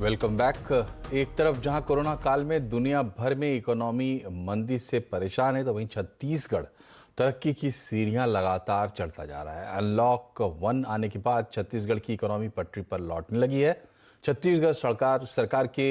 Welcome back. एक तरफ जहां कोरोना काल में दुनिया भर में इकोनॉमी मंदी से परेशान है, तो वहीं छत्तीसगढ़ तरक्की की सीढ़ियां लगातार चढ़ता जा रहा है। अनलॉक 1 आने के बाद छत्तीसगढ़ की इकोनॉमी पटरी पर लौटने लगी है। छत्तीसगढ़ सरकार के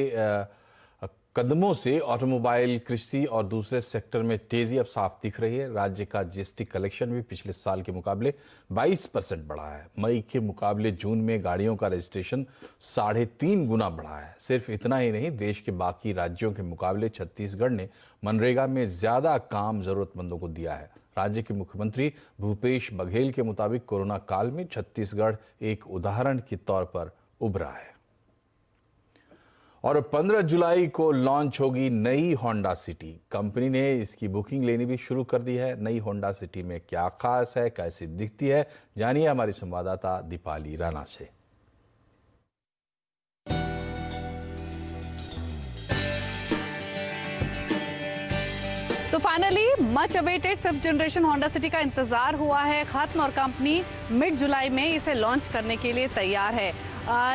कदमों से ऑटोमोबाइल, कृषि और दूसरे सेक्टर में तेजी अब साफ दिख रही है। राज्य का जीएसटी कलेक्शन भी पिछले साल के मुकाबले 22% बढ़ा है। मई के मुकाबले जून में गाड़ियों का रजिस्ट्रेशन 3.5 गुना बढ़ा है। सिर्फ इतना ही नहीं, देश के बाकी राज्यों के मुकाबले छत्तीसगढ़ ने मनरेगा में ज्यादा काम जरूरतमंदों को दिया है। राज्य के मुख्यमंत्री भूपेश बघेल के मुताबिक कोरोना काल में छत्तीसगढ़ एक उदाहरण के तौर पर उभरा है। और 15 जुलाई को लॉन्च होगी नई होंडा सिटी। कंपनी ने इसकी बुकिंग लेनी भी शुरू कर दी है। नई होंडा सिटी में क्या खास है, कैसी दिखती है, जानिए हमारी संवाददाता दीपाली राणा से। तो finally much awaited 5th generation Honda city का इंतजार हुआ है खत्म और कंपनी मिड जुलाई में इसे लॉन्च करने के लिए तैयार है।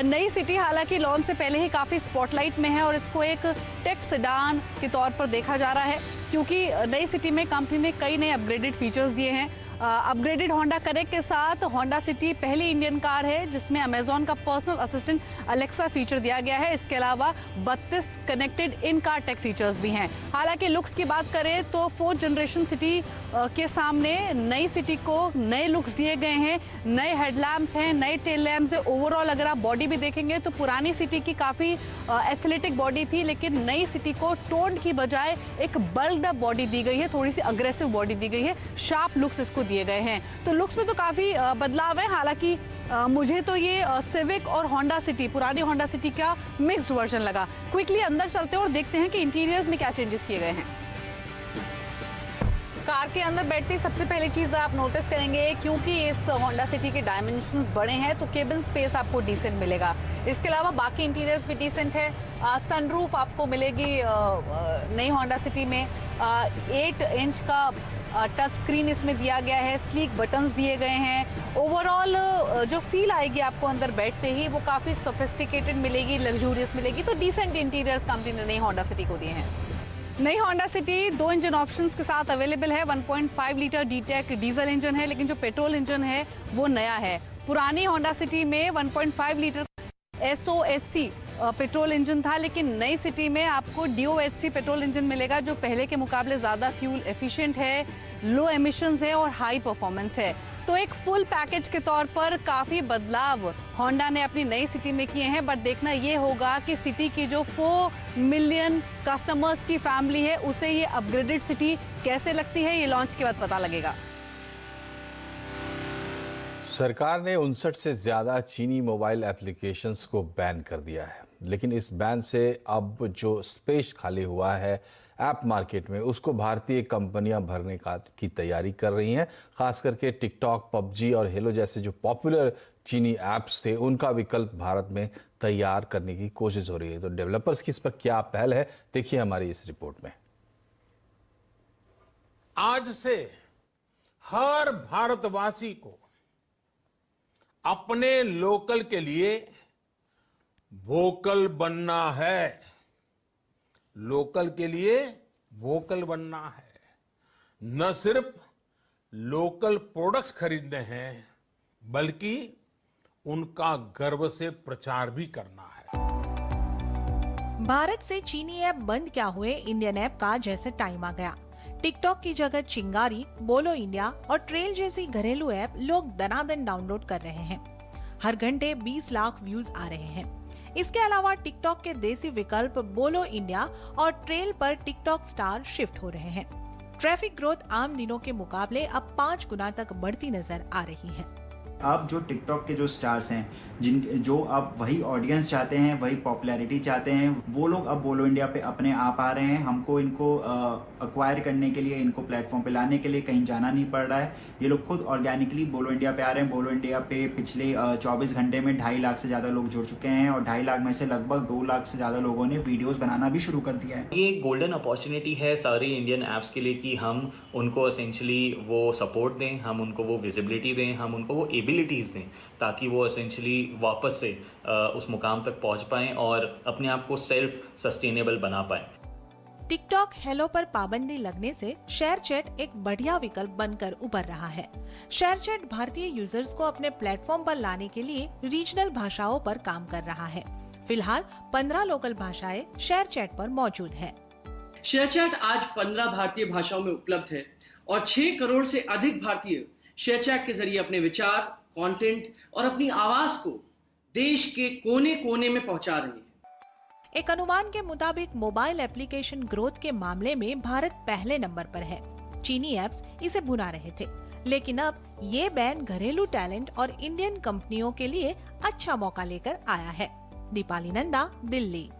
नई सिटी हालांकि लॉन्च से पहले ही काफ़ी स्पॉटलाइट में है और इसको एक टेक सेडान के तौर पर देखा जा रहा है, क्योंकि नई सिटी में कंपनी ने कई नए अपग्रेडेड फीचर्स दिए हैं। अपग्रेडेड होंडा कनेक्ट के साथ होंडा सिटी पहली इंडियन कार है जिसमें अमेजॉन का पर्सनल असिस्टेंट अलेक्सा फीचर दिया गया है। इसके अलावा 32 connected in car take features भी हैं। हालांकि लुक्स की बात करें तो 4th जनरेशन सिटी के सामने नई सिटी को नए लुक्स दिए गए हैं। नए हेडलैम्प्स हैं, नए टेल लैम्प्स हैं। ओवरऑल अगर आप बॉडी भी देखेंगे तो पुरानी सिटी की काफ़ी एथलेटिक बॉडी थी, लेकिन नई सिटी को टोन्ड की बजाय एक बल्क्ड अप बॉडी दी गई है, थोड़ी सी अग्रेसिव बॉडी दी गई है। शार्प लुक्स इसको दिए गए हैं। तो लुक्स में तो काफ़ी बदलाव है। हालांकि मुझे तो ये सिविक और होंडा सिटी, पुरानी होंडा सिटी का मिक्स्ड वर्जन लगा। क्विकली अंदर चलते हैं और देखते हैं कि इंटीरियर्स में क्या चेंजेस किए गए हैं। कार के अंदर बैठते ही सबसे पहली चीज़ आप नोटिस करेंगे, क्योंकि इस होंडा सिटी के डायमेंशंस बड़े हैं तो केबिन स्पेस आपको डिसेंट मिलेगा। इसके अलावा बाकी इंटीरियर्स भी डिसेंट है। सनरूफ आपको मिलेगी नई होंडा सिटी में। 8 इंच का टच स्क्रीन इसमें दिया गया है। स्लीक बटन्स दिए गए हैं। ओवरऑल जो फील आएगी आपको अंदर बैठते ही वो काफ़ी सोफिस्टिकेटेड मिलेगी, लग्जूरियस मिलेगी। तो डिसेंट इंटीरियर्स कंपनी ने नई होंडा सिटी को दिए हैं। नई होंडा सिटी 2 इंजन ऑप्शंस के साथ अवेलेबल है। 1.5 लीटर डीटेक डीजल इंजन है, लेकिन जो पेट्रोल इंजन है वो नया है। पुरानी होंडा सिटी में 1.5 लीटर SOHC पेट्रोल इंजन था, लेकिन नई सिटी में आपको DOHC पेट्रोल इंजन मिलेगा, जो पहले के मुकाबले ज़्यादा फ्यूल एफिशिएंट है, लो एमिशंस है और हाई परफॉर्मेंस है। तो एक फुल पैकेज के तौर पर काफ़ी बदलाव होंडा ने अपनी नई सिटी में किए हैं। बट देखना ये होगा कि सिटी की जो 4 मिलियन कस्टमर्स की फैमिली है उसे ये अपग्रेडेड सिटी कैसे लगती है, ये लॉन्च के बाद पता लगेगा। सरकार ने 59 से ज्यादा चीनी मोबाइल एप्लीकेशंस को बैन कर दिया है, लेकिन इस बैन से अब जो स्पेस खाली हुआ है ऐप मार्केट में, उसको भारतीय कंपनियां भरने की तैयारी कर रही हैं। खास करके टिकटॉक, पबजी और हेलो जैसे जो पॉपुलर चीनी ऐप्स थे, उनका विकल्प भारत में तैयार करने की कोशिश हो रही है। तो डेवलपर्स की इस पर क्या पहल है, देखिए हमारी इस रिपोर्ट में। आज से हर भारतवासी को अपने लोकल के लिए वोकल बनना है। लोकल के लिए वोकल बनना है। न सिर्फ लोकल प्रोडक्ट्स खरीदने हैं, बल्कि उनका गर्व से प्रचार भी करना है। भारत से चीनी ऐप बंद क्या हुए, इंडियन ऐप का जैसे टाइम आ गया। टिकटॉक की जगह चिंगारी, बोलो इंडिया और ट्रेल जैसी घरेलू ऐप लोग दनादन डाउनलोड कर रहे हैं। हर घंटे 20 लाख व्यूज आ रहे हैं। इसके अलावा टिकटॉक के देसी विकल्प बोलो इंडिया और ट्रेल पर टिकटॉक स्टार शिफ्ट हो रहे हैं। ट्रैफिक ग्रोथ आम दिनों के मुकाबले अब 5 गुना तक बढ़ती नजर आ रही है। अब जो टिकटॉक के जो स्टार्स हैं, जो अब वही ऑडियंस चाहते हैं, वही पॉपुलैरिटी चाहते हैं, वो लोग अब बोलो इंडिया पे अपने आप आ रहे हैं। हमको इनको अक्वायर करने के लिए, इनको प्लेटफॉर्म पे लाने के लिए कहीं जाना नहीं पड़ रहा है। ये लोग खुद ऑर्गेनिकली बोलो इंडिया पे आ रहे हैं। बोलो इंडिया पे पिछले 24 घंटे में 2.5 लाख से ज़्यादा लोग जुड़ चुके हैं और 2.5 लाख में से लगभग 2 लाख से ज़्यादा लोगों ने वीडियोज़ बनाना भी शुरू कर दिया है। ये एक गोल्डन अपॉर्चुनिटी है सारी इंडियन ऐप्स के लिए कि हम उनको एसेंशियली वो सपोर्ट दें, हम उनको वो विजिबिलिटी दें, हम उनको वो एबिलिटी कैपेबिलिटीज़ दें ताकि वो एसेंशली वापस से उस मुकाम तक पहुंच पाएं और अपने आप को सेल्फ सस्टेनेबल बना पाएं। टिकटॉक हेलो पर पाबंदी लगने से शेयरचैट एक बढ़िया विकल्प बनकर उभर रहा है। शेयरचैट भारतीय यूजर्स को अपने प्लेटफॉर्म पर लाने के लिए रीजनल भाषाओं पर काम कर रहा है। फिलहाल 15 लोकल भाषाएं शेयरचैट पर मौजूद है। शेयरचैट आज 15 भारतीय भाषाओं में उपलब्ध है और 6 करोड़ से अधिक भारतीय शेयरचैट के जरिए अपने विचार, कंटेंट और अपनी आवाज को देश के कोने कोने में पहुंचा रहे हैं। एक अनुमान के मुताबिक मोबाइल एप्लीकेशन ग्रोथ के मामले में भारत पहले नंबर पर है। चीनी ऐप्स इसे भुना रहे थे, लेकिन अब ये बैन घरेलू टैलेंट और इंडियन कंपनियों के लिए अच्छा मौका लेकर आया है। दीपाली नंदा, दिल्ली।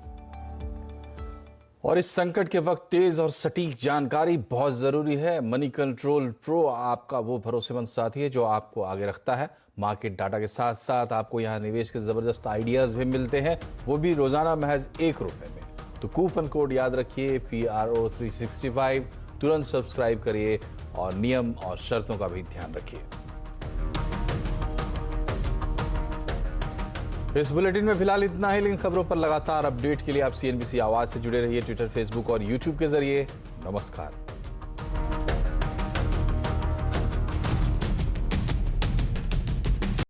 और इस संकट के वक्त तेज और सटीक जानकारी बहुत जरूरी है। मनी कंट्रोल प्रो आपका वो भरोसेमंद साथी है जो आपको आगे रखता है। मार्केट डाटा के साथ साथ आपको यहाँ निवेश के जबरदस्त आइडियाज भी मिलते हैं, वो भी रोजाना महज ₹1 में। तो कूपन कोड याद रखिए PRO365, तुरंत सब्सक्राइब करिए और नियम और शर्तों का भी ध्यान रखिए। इस बुलेटिन में फिलहाल इतना ही, लेकिन खबरों पर लगातार अपडेट के लिए आप CNBC आवाज से जुड़े रहिए, ट्विटर, फेसबुक और यूट्यूब के जरिए। नमस्कार।